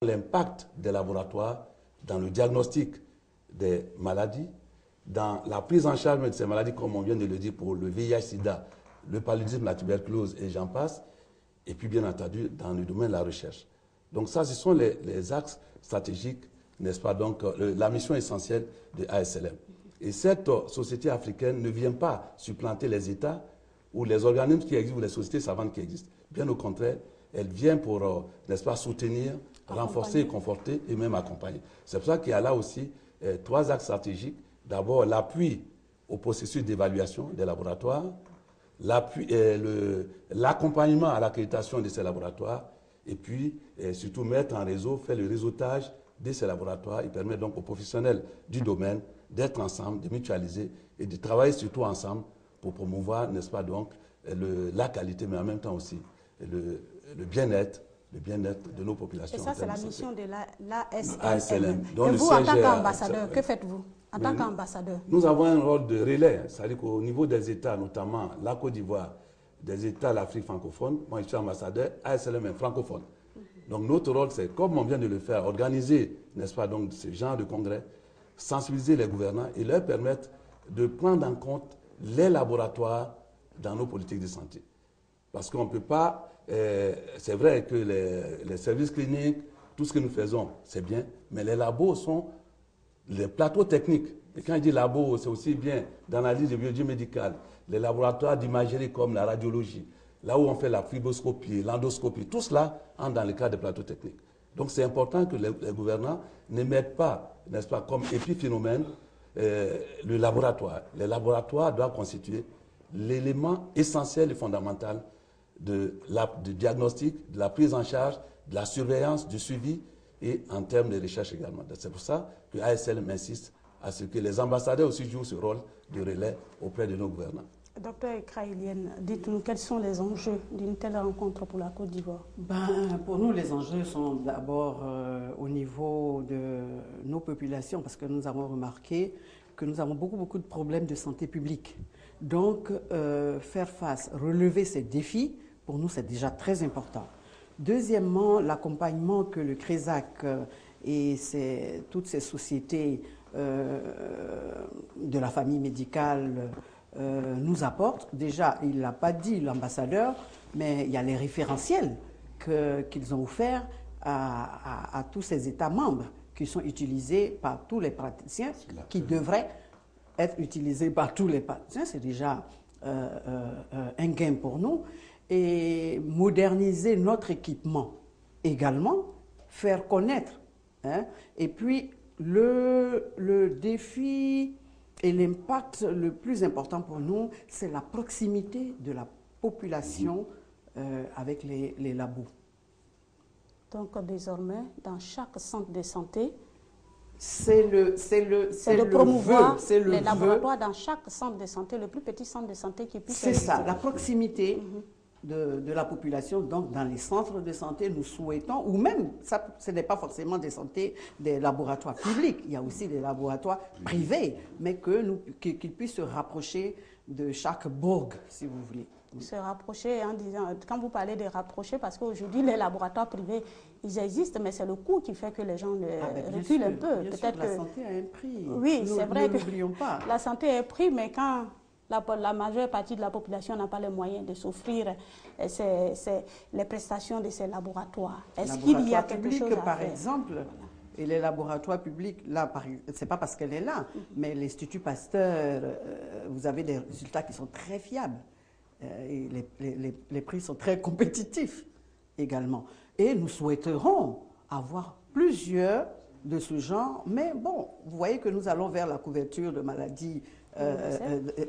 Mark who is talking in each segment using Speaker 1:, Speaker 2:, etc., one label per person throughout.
Speaker 1: l'impact des laboratoires dans le diagnostic des maladies, dans la prise en charge de ces maladies, comme on vient de le dire, pour le VIH-Sida, le paludisme, la tuberculose et j'en passe, et puis bien entendu dans le domaine de la recherche. Donc ça, ce sont les axes stratégiques, n'est-ce pas, donc la mission essentielle de ASLM. Et cette société africaine ne vient pas supplanter les États ou les organismes qui existent ou les sociétés savantes qui existent. Bien au contraire, elle vient pour, n'est-ce pas, soutenir, renforcer, conforter et même accompagner. C'est pour ça qu'il y a là aussi 3 axes stratégiques. D'abord, l'appui au processus d'évaluation des laboratoires, l'accompagnement à l'accréditation de ces laboratoires, et puis surtout mettre en réseau, faire le réseautage de ces laboratoires. Il permet donc aux professionnels du domaine d'être ensemble, de mutualiser et de travailler surtout ensemble pour promouvoir, n'est-ce pas, donc, la qualité, mais en même temps aussi le bien-être de nos populations.
Speaker 2: Et ça, c'est la mission de l'ASLM.
Speaker 1: ASLM.
Speaker 2: Et vous, en tant qu'ambassadeur, que faites-vous en tant qu'ambassadeur?
Speaker 1: Nous avons un rôle de relais, c'est-à-dire qu'au niveau des États, notamment la Côte d'Ivoire, des États de l'Afrique francophone, moi je suis ambassadeur, ASLM est francophone. Donc notre rôle, c'est, comme on vient de le faire, organiser, n'est-ce pas, donc ce genre de congrès, sensibiliser les gouvernants et leur permettre de prendre en compte les laboratoires dans nos politiques de santé. Parce qu'on ne peut pas, c'est vrai que les services cliniques, tout ce que nous faisons, c'est bien, mais les labos sont les plateaux techniques. Et quand je dis labo, c'est aussi bien d'analyse de biologie médicale, les laboratoires d'imagerie comme la radiologie, là où on fait la fibroscopie, l'endoscopie, tout cela entre dans le cadre des plateaux techniques. Donc c'est important que les gouvernants ne mettent pas, n'est-ce pas, comme épiphénomène le laboratoire. Les laboratoires doivent constituer l'élément essentiel et fondamental du diagnostic, de la prise en charge, de la surveillance, du suivi et en termes de recherche également. C'est pour ça que ASLM insiste à ce que les ambassadeurs aussi jouent ce rôle de relais auprès de nos gouvernants.
Speaker 2: Docteur Ekra Ilienne, dites-nous quels sont les enjeux d'une telle rencontre pour la Côte d'Ivoire?
Speaker 3: Pour nous, les enjeux sont d'abord au niveau de nos populations, parce que nous avons remarqué que nous avons beaucoup de problèmes de santé publique. Donc, faire face, relever ces défis, pour nous, c'est déjà très important. Deuxièmement, l'accompagnement que le CRESAC et toutes ces sociétés de la famille médicale nous apportent. Déjà, il ne l'a pas dit, l'ambassadeur, mais il y a les référentiels qu'ils ont offerts à tous ces États membres qui sont utilisés par tous les praticiens, qui devraient être utilisés par tous les praticiens. C'est déjà un gain pour nous. Et moderniser notre équipement également, faire connaître. Hein. Et puis, le défi et l'impact le plus important pour nous, c'est la proximité de la population avec les labos.
Speaker 2: Donc, désormais, dans chaque centre de santé,
Speaker 3: c'est
Speaker 2: de promouvoir les laboratoires dans chaque centre de santé, le plus petit centre de santé qui puisse...
Speaker 3: C'est ça, la proximité de la population. Donc, dans les centres de santé, nous souhaitons, ou même, ce n'est pas forcément des laboratoires publics, il y a aussi des laboratoires privés, mais qu'ils puissent se rapprocher de chaque bourg, si vous voulez.
Speaker 2: Se rapprocher en disant, quand vous parlez de rapprocher, parce qu'aujourd'hui, les laboratoires privés, ils existent, mais c'est le coût qui fait que les gens reculent un peu.
Speaker 3: Peut-être que la santé a un prix.
Speaker 2: Oui, c'est vrai que
Speaker 3: pas.
Speaker 2: La santé a un prix, mais quand la majeure partie de la population n'a pas les moyens de s'offrir les prestations de ces laboratoires, est-ce qu'il y a quelque chose à faire?
Speaker 3: Par exemple, et les laboratoires publics, là, c'est pas parce qu'elle est là, mais l'Institut Pasteur, vous avez des résultats qui sont très fiables. Et les prix sont très compétitifs également. Et nous souhaiterons avoir plusieurs de ce genre, mais bon, vous voyez que nous allons vers la couverture de maladies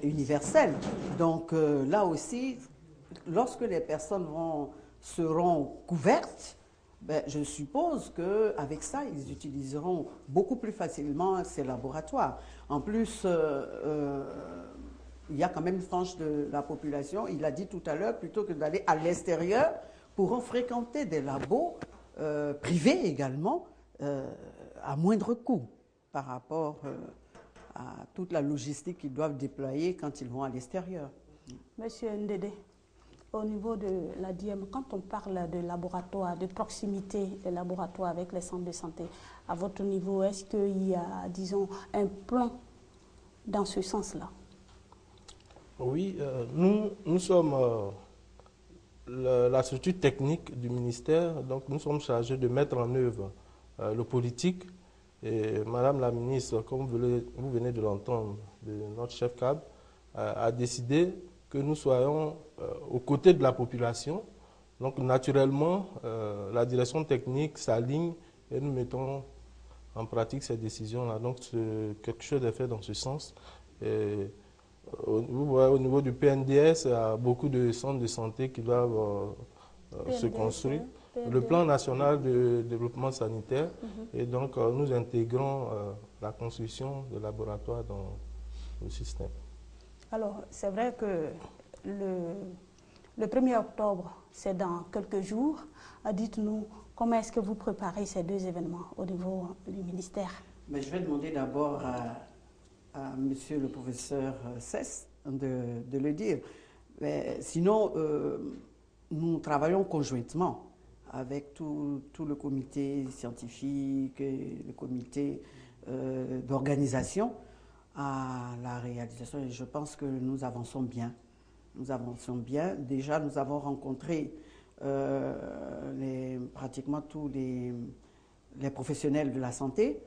Speaker 3: universelles. Donc là aussi, lorsque les personnes seront couvertes, je suppose qu'avec ça, ils utiliseront beaucoup plus facilement ces laboratoires. En plus, il y a quand même une frange de la population, il l'a dit tout à l'heure, plutôt que d'aller à l'extérieur, pourront fréquenter des labos privés également à moindre coût par rapport à toute la logistique qu'ils doivent déployer quand ils vont à l'extérieur.
Speaker 2: Monsieur Ndédé, au niveau de l'ADIEM, quand on parle de laboratoire, de proximité des laboratoires avec les centres de santé, à votre niveau, est-ce qu'il y a, disons, un plan dans ce sens-là?
Speaker 4: Oui, nous sommes la structure technique du ministère, donc nous sommes chargés de mettre en œuvre le politique. Et Madame la ministre, comme vous venez de l'entendre, de notre chef CAB, a décidé que nous soyons aux côtés de la population. Donc naturellement, la direction technique s'aligne et nous mettons en pratique ces décisions-là. Donc quelque chose est fait dans ce sens. Et, vous voyez, au niveau du PNDS, il y a beaucoup de centres de santé qui doivent se construire. Le plan national de développement sanitaire, et donc nous intégrons la construction de laboratoires dans le système.
Speaker 2: Alors, c'est vrai que le 1er octobre, c'est dans quelques jours. Dites-nous, comment est-ce que vous préparez ces deux événements au niveau du ministère?
Speaker 3: Mais je vais demander d'abord à monsieur le professeur Cess de le dire. Mais sinon, nous travaillons conjointement avec tout le comité scientifique et le comité d'organisation à la réalisation. Et je pense que nous avançons bien. Nous avançons bien. Déjà, nous avons rencontré pratiquement tous les professionnels de la santé.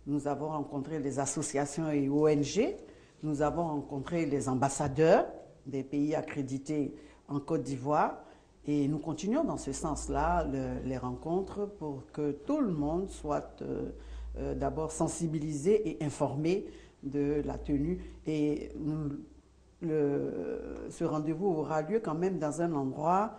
Speaker 3: Nous avons rencontré les associations et ONG. Nous avons rencontré les ambassadeurs des pays accrédités en Côte d'Ivoire. Et nous continuons dans ce sens-là les rencontres pour que tout le monde soit d'abord sensibilisé et informé de la tenue. Et ce rendez-vous aura lieu quand même dans un endroit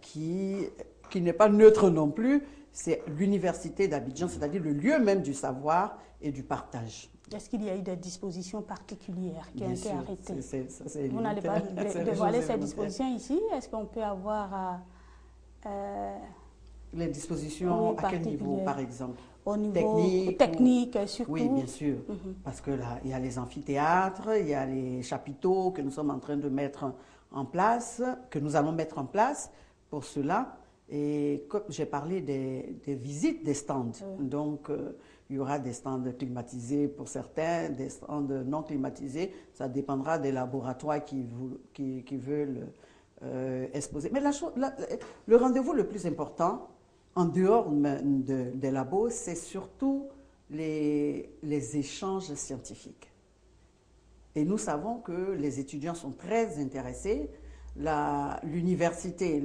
Speaker 3: qui n'est pas neutre non plus. C'est l'université d'Abidjan, c'est-à-dire le lieu même du savoir et du partage.
Speaker 2: Est-ce qu'il y a eu des dispositions particulières qui ont été arrêtées?
Speaker 3: Vous
Speaker 2: n'allez pas dévoiler ces dispositions ici? Est-ce qu'on peut avoir...
Speaker 3: les dispositions à quel niveau, par exemple?
Speaker 2: Au niveau technique surtout?
Speaker 3: Oui, bien sûr. Parce que là, il y a les amphithéâtres, il y a les chapiteaux que nous sommes en train de mettre en place, que nous allons mettre en place pour cela. Et comme j'ai parlé des visites des stands, donc il y aura des stands climatisés pour certains, des stands non climatisés. Ça dépendra des laboratoires qui veulent exposer. Mais le rendez-vous le plus important, en dehors des labos, c'est surtout les échanges scientifiques. Et nous savons que les étudiants sont très intéressés. L'université,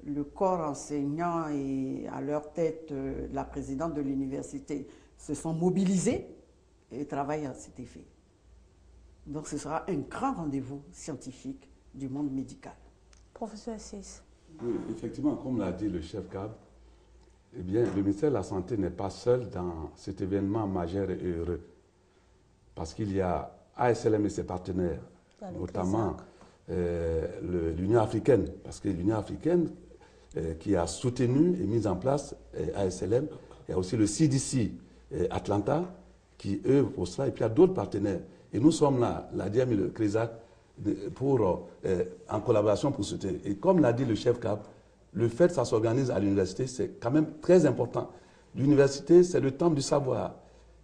Speaker 3: le corps enseignant et à leur tête la présidente de l'université se sont mobilisés et travaillent à cet effet. Donc ce sera un grand rendez-vous scientifique du monde médical.
Speaker 2: Professeur Cess.
Speaker 1: Oui, effectivement, comme l'a dit le chef CAB, eh bien, le ministère de la Santé n'est pas seul dans cet événement majeur et heureux. Parce qu'il y a ASLM et ses partenaires, notamment l'Union africaine, parce que l'Union africaine qui a soutenu et mis en place ASLM, il y a aussi le CDC Atlanta qui œuvre pour cela, et puis il y a d'autres partenaires. Et nous sommes là, l'ADIEM et le CRESAC, en collaboration pour soutenir. Et comme l'a dit le chef CAB, le fait que ça s'organise à l'université, c'est quand même très important. L'université, c'est le temple du savoir.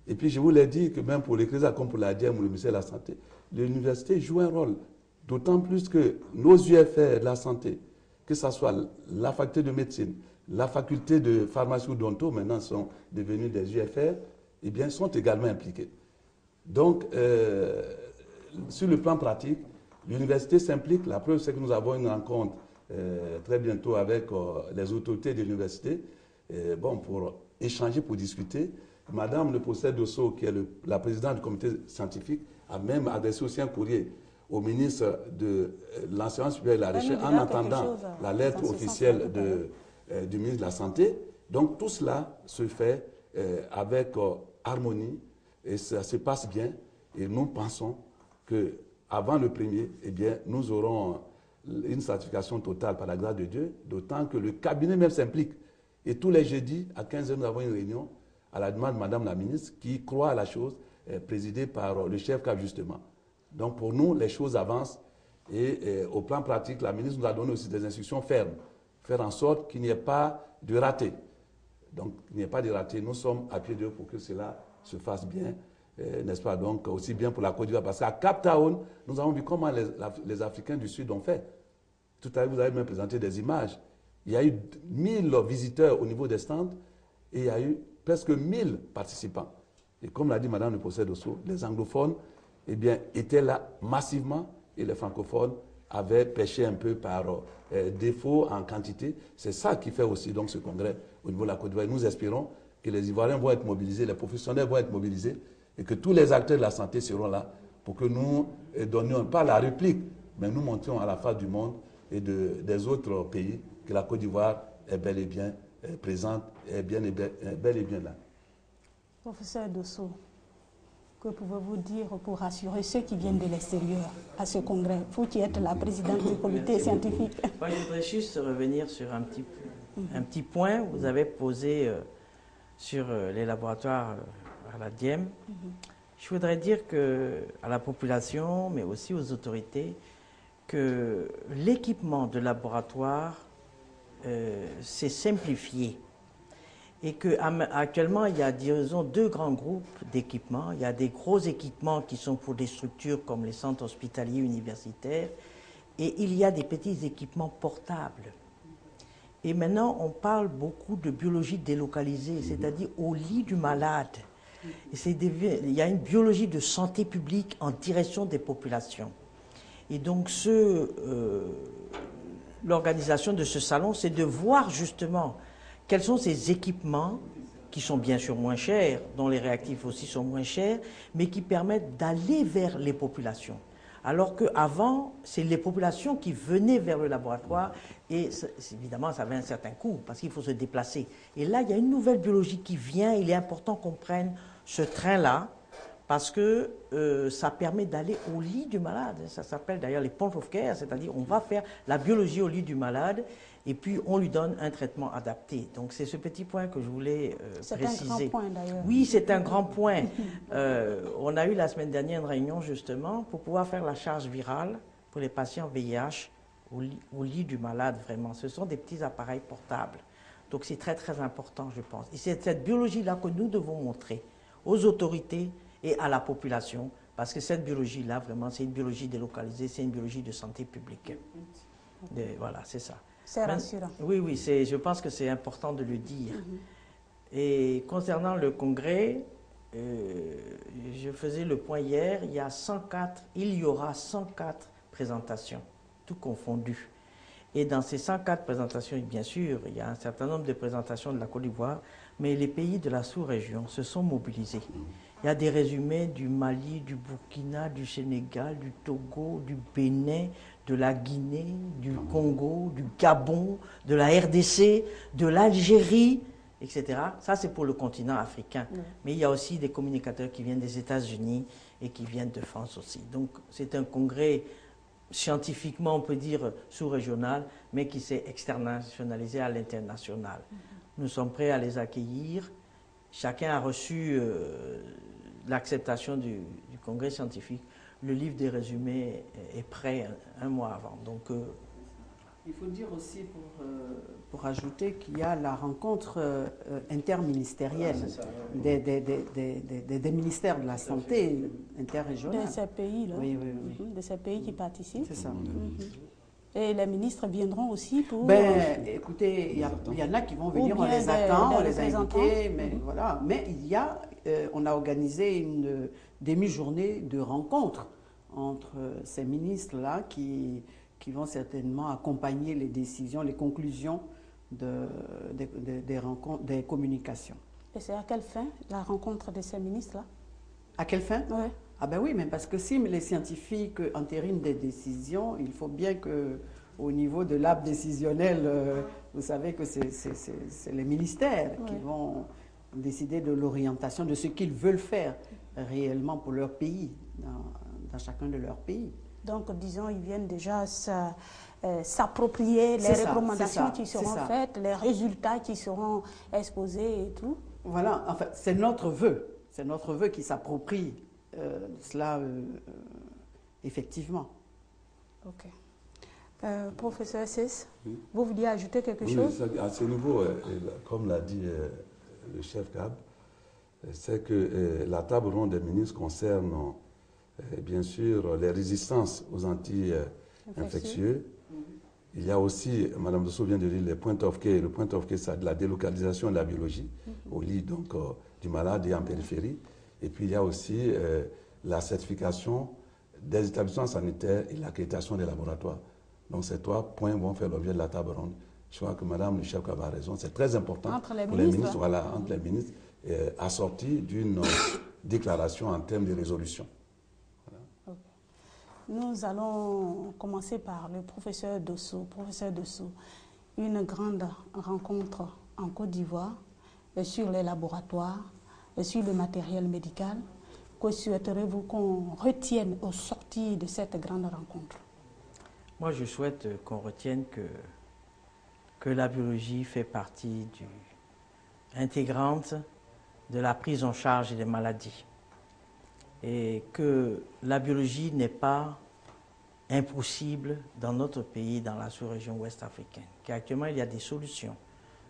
Speaker 1: Et puis je vous l'ai dit que même pour les CRESAC, comme pour l'ADIEM ou le ministère de la Santé, l'université joue un rôle. D'autant plus que nos UFR de la santé, que ce soit la faculté de médecine, la faculté de pharmacie ou d'onto, maintenant sont devenus des UFR, eh bien, sont également impliqués. Donc, sur le plan pratique, l'université s'implique. La preuve, c'est que nous avons une rencontre très bientôt avec les autorités de l'université pour échanger, pour discuter. Madame le professeur Dosso, qui est la présidente du comité scientifique, a même adressé aussi un courrier au ministre de l'Enseignement supérieur et de la Recherche en attendant la lettre officielle du ministre de la Santé. Donc tout cela se fait avec harmonie et ça se passe bien. Et nous pensons qu'avant le 1er, eh bien, nous aurons une certification totale par la grâce de Dieu, d'autant que le cabinet même s'implique. Et tous les jeudis, à 15h, nous avons une réunion à la demande de Madame la ministre qui croit à la chose, présidée par le chef CAB justement. Donc pour nous, les choses avancent Et au plan pratique, la ministre nous a donné aussi des instructions fermes. Faire en sorte qu'il n'y ait pas de raté. Donc, il n'y ait pas de raté. Nous sommes à pied d'œuvre pour que cela se fasse bien, n'est-ce pas? Donc, aussi bien pour la Côte d'Ivoire. Parce qu'à Cap Town, nous avons vu comment les Africains du Sud ont fait. Tout à l'heure, vous avez même présenté des images. Il y a eu 1000 visiteurs au niveau des stands et il y a eu presque 1000 participants. Et comme l'a dit Madame le professeur Dosso, les anglophones étaient là massivement et les francophones avaient pêché un peu par défaut en quantité. C'est ça qui fait aussi donc, ce congrès au niveau de la Côte d'Ivoire. Nous espérons que les Ivoiriens vont être mobilisés, les professionnels vont être mobilisés et que tous les acteurs de la santé seront là pour que nous donnions pas la réplique, mais nous montrions à la face du monde et des autres pays que la Côte d'Ivoire est bel et bien présente, est bel et bien là.
Speaker 2: Professeur Dosso, que pouvez-vous dire pour rassurer ceux qui viennent de l'extérieur à ce congrès, vous qui êtes la présidente du comité scientifique?
Speaker 5: Moi, je voudrais juste revenir sur un petit point. Vous avez posé sur les laboratoires à la Diem. Je voudrais dire à la population, mais aussi aux autorités, que l'équipement de laboratoire s'est simplifié. Et qu'actuellement, il y a, disons, 2 grands groupes d'équipements. Il y a des gros équipements qui sont pour des structures comme les centres hospitaliers universitaires, et il y a des petits équipements portables. Et maintenant, on parle beaucoup de biologie délocalisée, c'est-à-dire au lit du malade. Et il y a une biologie de santé publique en direction des populations. Et donc, l'organisation de ce salon, c'est de voir justement quels sont ces équipements qui sont bien sûr moins chers, dont les réactifs aussi sont moins chers, mais qui permettent d'aller vers les populations. Alors qu'avant, c'est les populations qui venaient vers le laboratoire et évidemment, ça avait un certain coût parce qu'il faut se déplacer. Et là, il y a une nouvelle biologie qui vient. Il est important qu'on prenne ce train-là parce que ça permet d'aller au lit du malade. Ça s'appelle d'ailleurs les point of care, c'est-à-dire on va faire la biologie au lit du malade et puis on lui donne un traitement adapté. Donc c'est ce petit point que je voulais préciser.
Speaker 2: C'est un grand point d'ailleurs.
Speaker 5: Oui, c'est un grand point. On a eu la semaine dernière une réunion justement pour pouvoir faire la charge virale pour les patients VIH au lit du malade vraiment. Ce sont des petits appareils portables. Donc c'est très très important je pense. Et c'est cette biologie-là que nous devons montrer aux autorités et à la population parce que cette biologie-là vraiment c'est une biologie délocalisée, c'est une biologie de santé publique. Voilà, c'est ça.
Speaker 2: C'est rassurant.
Speaker 5: Oui, je pense que c'est important de le dire. Et concernant le congrès, je faisais le point hier, il y aura 104 présentations, tout confondu. Et dans ces 104 présentations, bien sûr, il y a un certain nombre de présentations de la Côte d'Ivoire, mais les pays de la sous-région se sont mobilisés. Il y a des résumés du Mali, du Burkina, du Sénégal, du Togo, du Bénin, de la Guinée, du Congo, du Gabon, de la RDC, de l'Algérie, etc. Ça, c'est pour le continent africain. Mais il y a aussi des communicateurs qui viennent des États-Unis et qui viennent de France aussi. Donc, c'est un congrès scientifiquement, on peut dire, sous-régional, mais qui s'est externalisé à l'international. Nous sommes prêts à les accueillir. Chacun a reçu l'acceptation du congrès scientifique. Le livre des résumés est prêt un mois avant. Donc,
Speaker 3: il faut dire aussi, pour ajouter, qu'il y a la rencontre interministérielle des ministères de la Santé interrégionaux.
Speaker 2: De ces pays-là,
Speaker 3: oui.
Speaker 2: de ces pays qui participent.
Speaker 3: C'est ça.
Speaker 2: Et les ministres viendront aussi pour...
Speaker 3: Écoutez, il y en a qui vont venir, on les attend, on les a invités, mais voilà. Mais on a organisé une demi-journée de rencontre entre ces ministres-là qui vont certainement accompagner les décisions, les conclusions des rencontres, des communications.
Speaker 2: Et c'est à quelle fin, la rencontre de ces ministres-là?
Speaker 3: À quelle fin?
Speaker 2: Oui.
Speaker 3: Ah ben oui, mais parce que si les scientifiques entérinent des décisions, il faut bien qu'au niveau de l'arbre décisionnel, vous savez que c'est les ministères qui vont décider de l'orientation, de ce qu'ils veulent faire réellement pour leur pays, dans chacun de leurs pays. Donc,
Speaker 2: disons, ils viennent déjà s'approprier les recommandations qui seront faites, les résultats qui seront exposés et tout.
Speaker 3: Voilà, en fait, c'est notre vœu. C'est notre vœu qui s'approprie cela, effectivement.
Speaker 2: Ok. Professeur Ciss,
Speaker 1: oui.
Speaker 2: vous vouliez ajouter quelque
Speaker 1: Oui,
Speaker 2: chose?
Speaker 1: à ce niveau, comme l'a dit le chef CAB, c'est que la table ronde des ministres concerne bien sûr les résistances aux anti-infectieux. Il y a aussi, Mme Dosso vient de dire, les point of care. Le point of care, c'est de la délocalisation de la biologie au lit donc, du malade et en périphérie. Et puis il y a aussi la certification des établissements sanitaires et l'accréditation des laboratoires. Donc ces 3 points vont faire l'objet de la table ronde. Je crois que Mme le chef a raison. C'est très important
Speaker 2: Entre les
Speaker 1: pour
Speaker 2: ministres.
Speaker 1: les ministres, voilà, entre les ministres, assorti d'une déclaration en termes de résolution.
Speaker 2: Okay. Nous allons commencer par le professeur Dosso. Professeur Dosso, une grande rencontre en Côte d'Ivoire sur les laboratoires, sur le matériel médical. Que souhaiteriez-vous qu'on retienne au sortir de cette grande rencontre?
Speaker 5: Moi, je souhaite qu'on retienne que la biologie fait partie intégrante de la prise en charge des maladies et que la biologie n'est pas impossible dans notre pays, dans la sous-région ouest africaine, qu'actuellement il y a des solutions.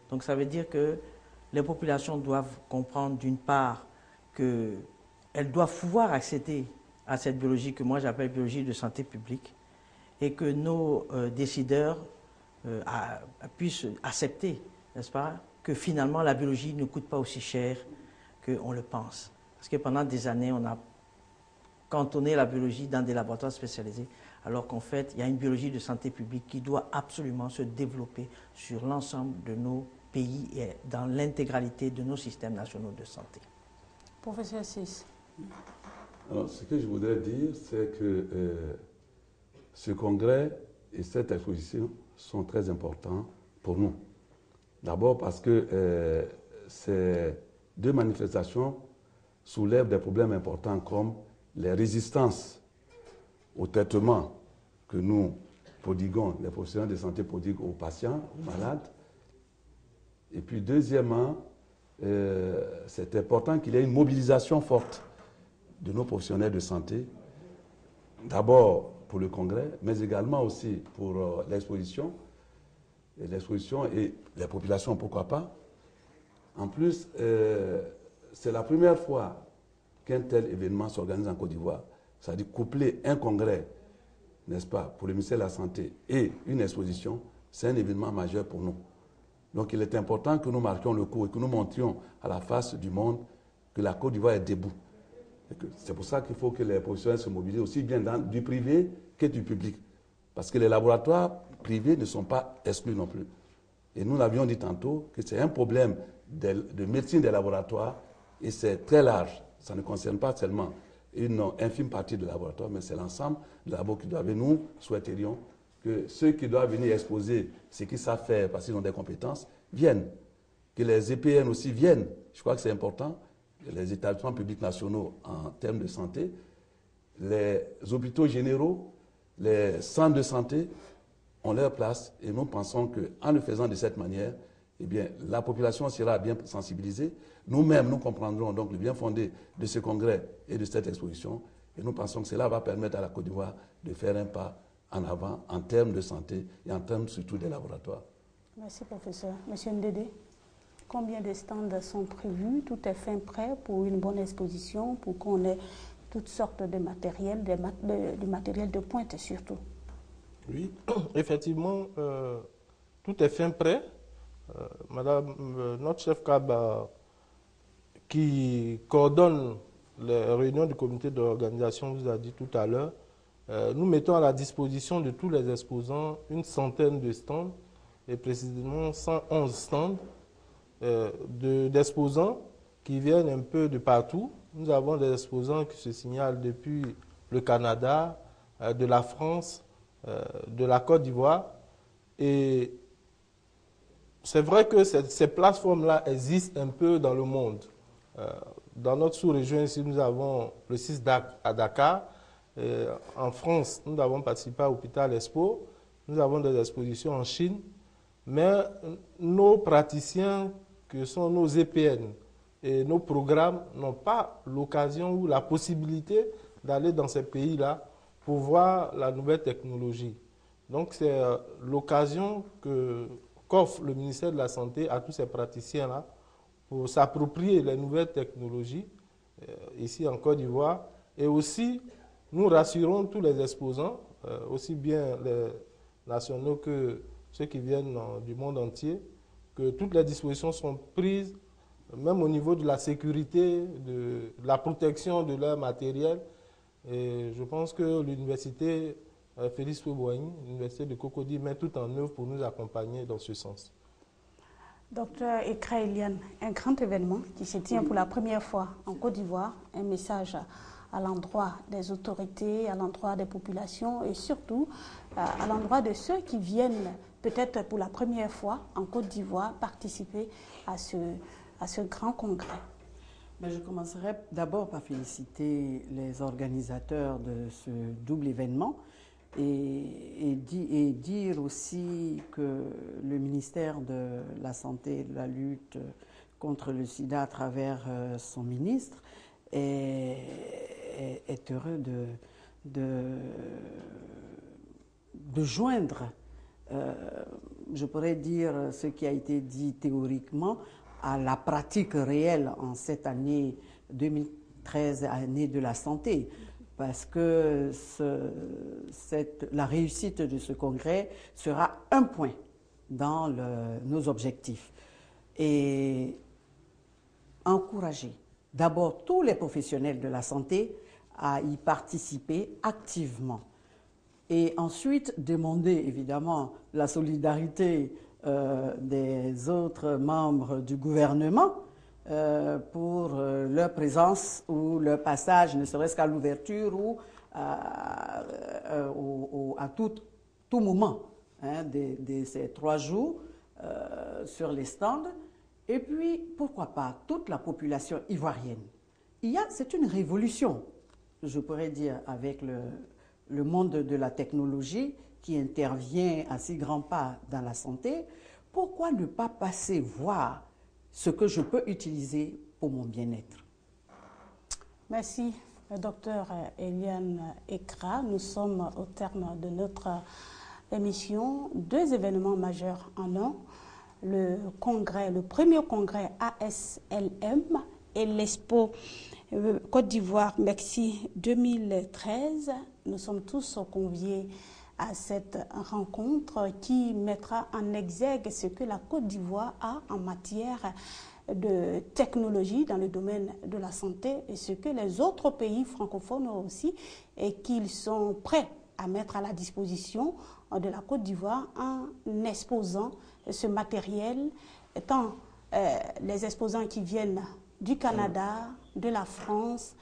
Speaker 5: Donc ça veut dire que les populations doivent comprendre d'une part qu'elles doivent pouvoir accéder à cette biologie que moi j'appelle biologie de santé publique et que nos décideurs puissent accepter, n'est-ce pas, que finalement la biologie ne coûte pas aussi cher qu'on le pense. Parce que pendant des années, on a cantonné la biologie dans des laboratoires spécialisés, alors qu'en fait, il y a une biologie de santé publique qui doit absolument se développer sur l'ensemble de nos pays et dans l'intégralité de nos systèmes nationaux de santé.
Speaker 2: Professeur Ciss.
Speaker 1: Alors, ce que je voudrais dire, c'est que ce congrès et cette exposition sont très importants pour nous. D'abord parce que ces 2 manifestations soulèvent des problèmes importants comme les résistances au traitement que nous prodiguons, les professionnels de santé prodiguent aux patients, aux malades. Et puis deuxièmement, c'est important qu'il y ait une mobilisation forte de nos professionnels de santé, d'abord pour le congrès, mais également aussi pour l'exposition et les populations, pourquoi pas. En plus, c'est la première fois qu'un tel événement s'organise en Côte d'Ivoire. C'est-à-dire coupler un congrès, n'est-ce pas, pour le ministère de la Santé et une exposition, c'est un événement majeur pour nous. Donc il est important que nous marquions le coup et que nous montrions à la face du monde que la Côte d'Ivoire est debout. C'est pour ça qu'il faut que les professionnels se mobilisent aussi bien du privé que du public. Parce que les laboratoires privés ne sont pas exclus non plus. Et nous l'avions dit tantôt que c'est un problème de médecine des laboratoires et c'est très large. Ça ne concerne pas seulement une infime partie du laboratoire, mais c'est l'ensemble des labos qui doivent. Nous souhaiterions que ceux qui doivent venir exposer ce qu'ils savent faire parce qu'ils ont des compétences viennent. Que les EPN aussi viennent. Je crois que c'est important. Les établissements publics nationaux en termes de santé, les hôpitaux généraux, les centres de santé ont leur place et nous pensons qu'en le faisant de cette manière, eh bien, la population sera bien sensibilisée. Nous-mêmes, nous comprendrons donc le bien fondé de ce congrès et de cette exposition et nous pensons que cela va permettre à la Côte d'Ivoire de faire un pas en avant en termes de santé et en termes surtout des laboratoires.
Speaker 2: Merci, professeur. Monsieur Ndédé, combien de stands sont prévus? Tout est fin prêt pour une bonne exposition, pour qu'on ait toutes sortes de matériel, du matériel de pointe surtout.
Speaker 4: Oui, effectivement, tout est fin prêt. Madame, notre chef CAB qui coordonne les réunions du comité d'organisation vous a dit tout à l'heure, nous mettons à la disposition de tous les exposants une centaine de stands et précisément 111 stands d'exposants qui viennent un peu de partout. Nous avons des exposants qui se signalent depuis le Canada, de la France, de la Côte d'Ivoire. Et c'est vrai que ces plateformes-là existent un peu dans le monde. Dans notre sous-région ici, nous avons le CISDAC à Dakar. En France, nous avons participé à l'hôpital Expo. Nous avons des expositions en Chine. Mais nos praticiens, que sont nos EPN et nos programmes, n'ont pas l'occasion ou la possibilité d'aller dans ces pays-là pour voir la nouvelle technologie. Donc c'est l'occasion qu'offre le ministère de la Santé à tous ces praticiens-là pour s'approprier les nouvelles technologies ici en Côte d'Ivoire. Et aussi, nous rassurons tous les exposants, aussi bien les nationaux que ceux qui viennent du monde entier, que toutes les dispositions sont prises, même au niveau de la sécurité, de la protection de leur matériel. Et je pense que l'université Félix Houphouët-Boigny, l'université de Cocody, met tout en œuvre pour nous accompagner dans ce sens.
Speaker 2: Docteur Ekra Eliane, un grand événement qui se tient pour la première fois en Côte d'Ivoire, un message à l'endroit des autorités, à l'endroit des populations et surtout à l'endroit de ceux qui viennent peut-être pour la première fois en Côte d'Ivoire participer à ce grand congrès.
Speaker 3: Mais je commencerai d'abord par féliciter les organisateurs de ce double événement et dire aussi que le ministère de la Santé et de la lutte contre le sida à travers son ministre est heureux de joindre, je pourrais dire, ce qui a été dit théoriquement à la pratique réelle en cette année 2013, année de la santé, parce que la réussite de ce congrès sera un point dans nos objectifs. Et encourager d'abord tous les professionnels de la santé à y participer activement. Et ensuite, demander évidemment la solidarité des autres membres du gouvernement pour leur présence ou leur passage, ne serait-ce qu'à l'ouverture ou à tout moment de ces 3 jours sur les stands. Et puis, pourquoi pas, toute la population ivoirienne. C'est une révolution, je pourrais dire, avec le monde de la technologie qui intervient à si grands pas dans la santé. Pourquoi ne pas passer voir ce que je peux utiliser pour mon bien-être?
Speaker 2: Merci, docteur Eliane Ekra. Nous sommes au terme de notre émission. 2 événements majeurs en un. Le premier congrès ASLM et l'Expo Côte d'Ivoire Mexique 2013. Nous sommes tous conviés à cette rencontre qui mettra en exergue ce que la Côte d'Ivoire a en matière de technologie dans le domaine de la santé et ce que les autres pays francophones ont aussi et qu'ils sont prêts à mettre à la disposition de la Côte d'Ivoire en exposant ce matériel, tant les exposants qui viennent du Canada, de la France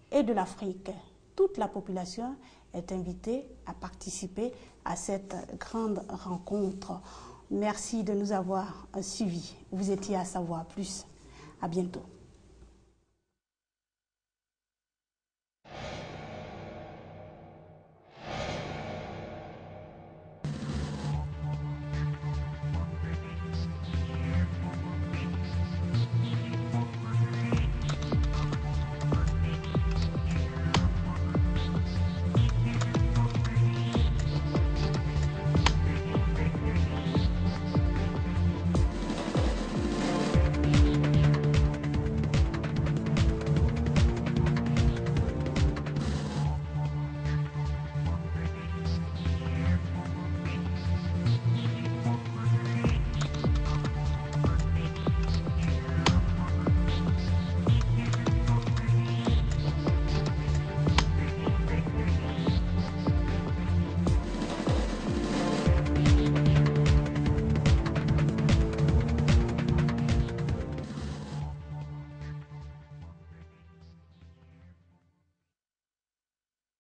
Speaker 2: et de l'Afrique. Toute la population est invitée à participer à cette grande rencontre. Merci de nous avoir suivis. Vous étiez à savoir plus. À bientôt.